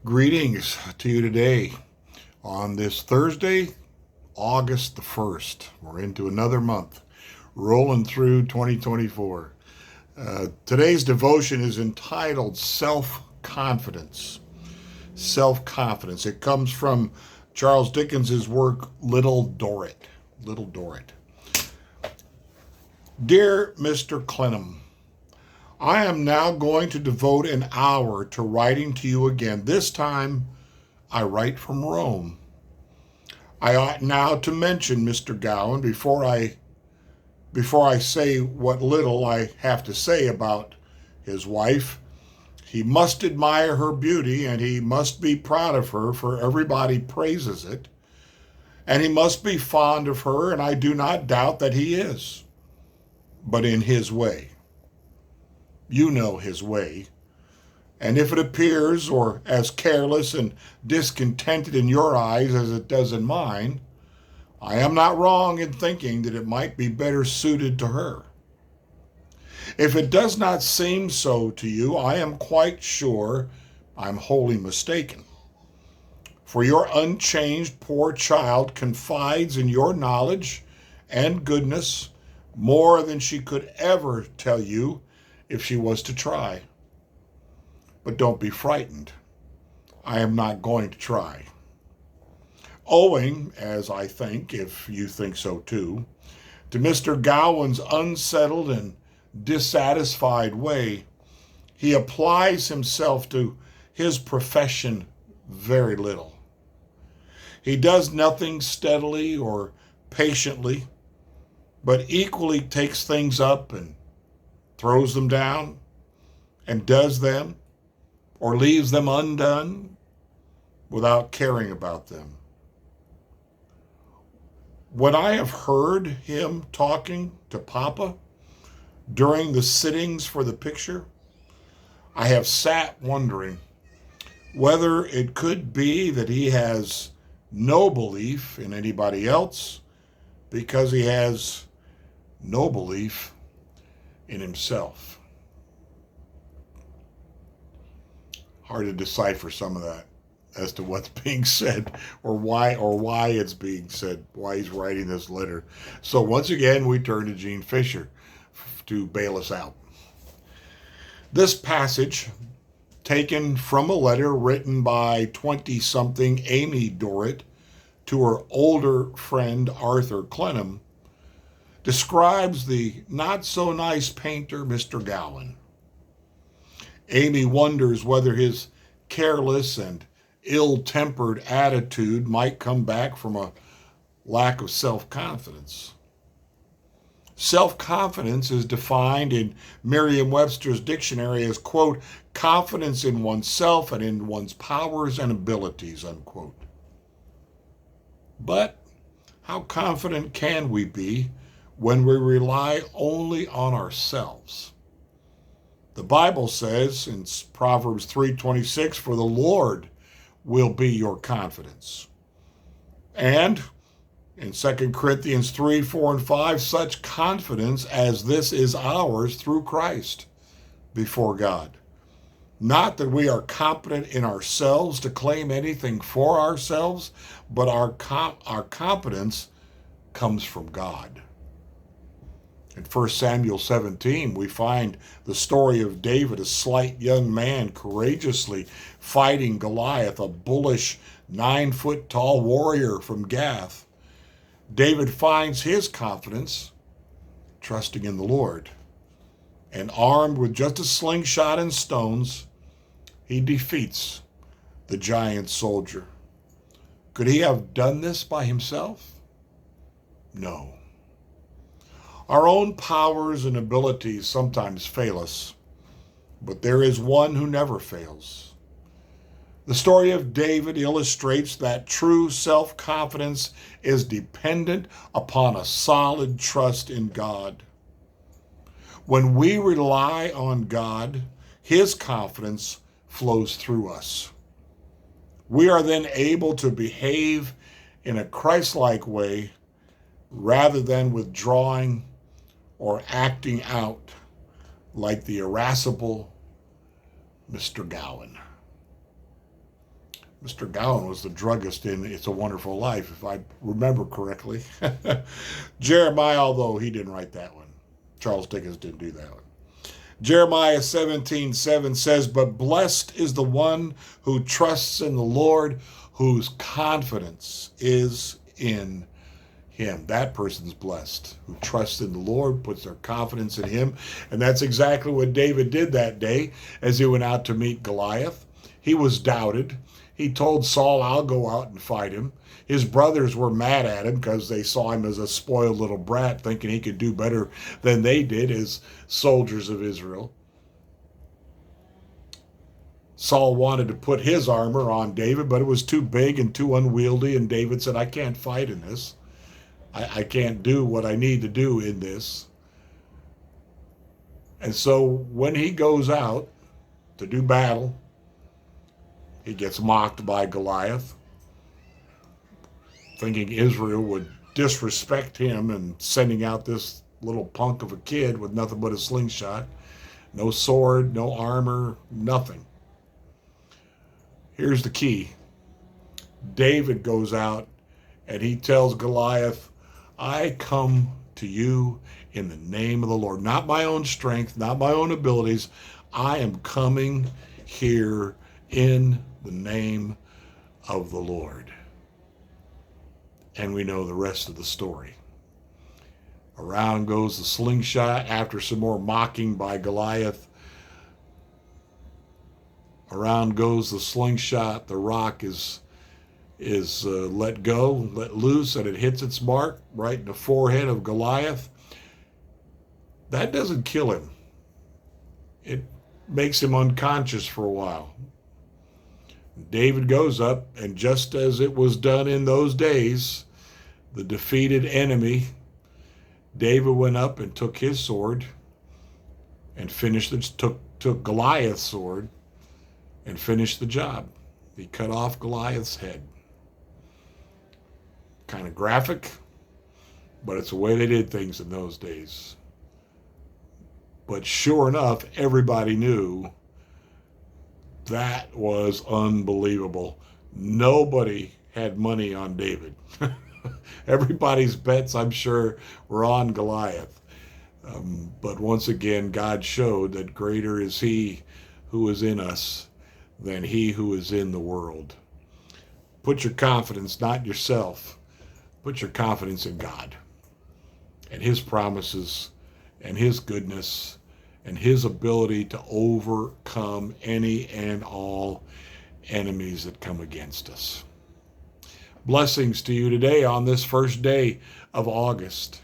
Greetings to you today on this Thursday, August the 1st. We're into another month, rolling through 2024. Today's devotion is entitled Self-Confidence. Self-confidence. It comes from Charles Dickens' work, Little Dorrit. Little Dorrit. Dear Mr. Clennam, I am now going to devote an hour to writing to you again. This time, I write from Rome. I ought now to mention Mr. Gowan before I say what little I have to say about his wife. He must admire her beauty, and he must be proud of her, for everybody praises it. And he must be fond of her, and I do not doubt that he is, but in his way. You know his way. And if it appears or as careless and discontented in your eyes as it does in mine, I am not wrong in thinking that it might be better suited to her. If it does not seem so to you, I am quite sure I'm wholly mistaken. For your unchanged poor child confides in your knowledge and goodness more than she could ever tell you if she was to try. But don't be frightened. I am not going to try. Owing, as I think, if you think so too, to Mr. Gowan's unsettled and dissatisfied way, he applies himself to his profession very little. He does nothing steadily or patiently, but equally takes things up and throws them down, and does them, or leaves them undone without caring about them. When I have heard him talking to Papa during the sittings for the picture, I have sat wondering whether it could be that he has no belief in anybody else because he has no belief in himself. Hard to decipher some of that as to what's being said or why it's being said, why he's writing this letter. So once again, we turn to Gene Fisher to bail us out. This passage, taken from a letter written by 20-something Amy Dorrit to her older friend Arthur Clennam, describes the not-so-nice painter, Mr. Gowan. Amy wonders whether his careless and ill-tempered attitude might come back from a lack of self-confidence. Self-confidence is defined in Merriam-Webster's dictionary as, quote, confidence in oneself and in one's powers and abilities, unquote. But how confident can we be when we rely only on ourselves? The Bible says in Proverbs 3:26, for the Lord will be your confidence. And in 2 Corinthians 3:4-5, such confidence as this is ours through Christ before God. Not that we are competent in ourselves to claim anything for ourselves, but our competence comes from God. In 1 Samuel 17, we find the story of David, a slight young man, courageously fighting Goliath, a bullish 9-foot-tall warrior from Gath. David finds his confidence trusting in the Lord. And armed with just a slingshot and stones, he defeats the giant soldier. Could he have done this by himself? No. Our own powers and abilities sometimes fail us, but there is one who never fails. The story of David illustrates that true self-confidence is dependent upon a solid trust in God. When we rely on God, his confidence flows through us. We are then able to behave in a Christ-like way rather than withdrawing or acting out like the irascible Mr. Gowan. Mr. Gowan was the druggist in It's a Wonderful Life, if I remember correctly. Jeremiah, although he didn't write that one. Charles Dickens didn't do that one. Jeremiah 17:7 says, "But blessed is the one who trusts in the Lord, whose confidence is in him." That person's blessed, who trusts in the Lord, puts their confidence in him. And that's exactly what David did that day as he went out to meet Goliath. He was doubted. He told Saul, "I'll go out and fight him." His brothers were mad at him because they saw him as a spoiled little brat, thinking he could do better than they did as soldiers of Israel. Saul wanted to put his armor on David, but it was too big and too unwieldy, and David said, "I can't fight in this. I can't do what I need to do in this." And so when he goes out to do battle, he gets mocked by Goliath, thinking Israel would disrespect him and sending out this little punk of a kid with nothing but a slingshot, no sword, no armor, nothing. Here's the key. David goes out and he tells Goliath, "I come to you in the name of the Lord." Not my own strength, not my own abilities. I am coming here in the name of the Lord. And we know the rest of the story. Around goes the slingshot after some more mocking by Goliath. Around goes the slingshot. The rock is let go, let loose, and it hits its mark right in the forehead of Goliath. That doesn't kill him. It makes him unconscious for a while. David goes up, and just as it was done in those days, the defeated enemy, David went up and took his sword and took Goliath's sword and finished the job. He cut off Goliath's head. Kind of graphic, but it's the way they did things in those days. But sure enough, everybody knew that was unbelievable. Nobody had money on David. Everybody's bets, I'm sure, were on Goliath. But once again, God showed that greater is he who is in us than he who is in the world. Put your confidence not in yourself. Put your confidence in God and his promises and his goodness and his ability to overcome any and all enemies that come against us. Blessings to you today on this first day of August.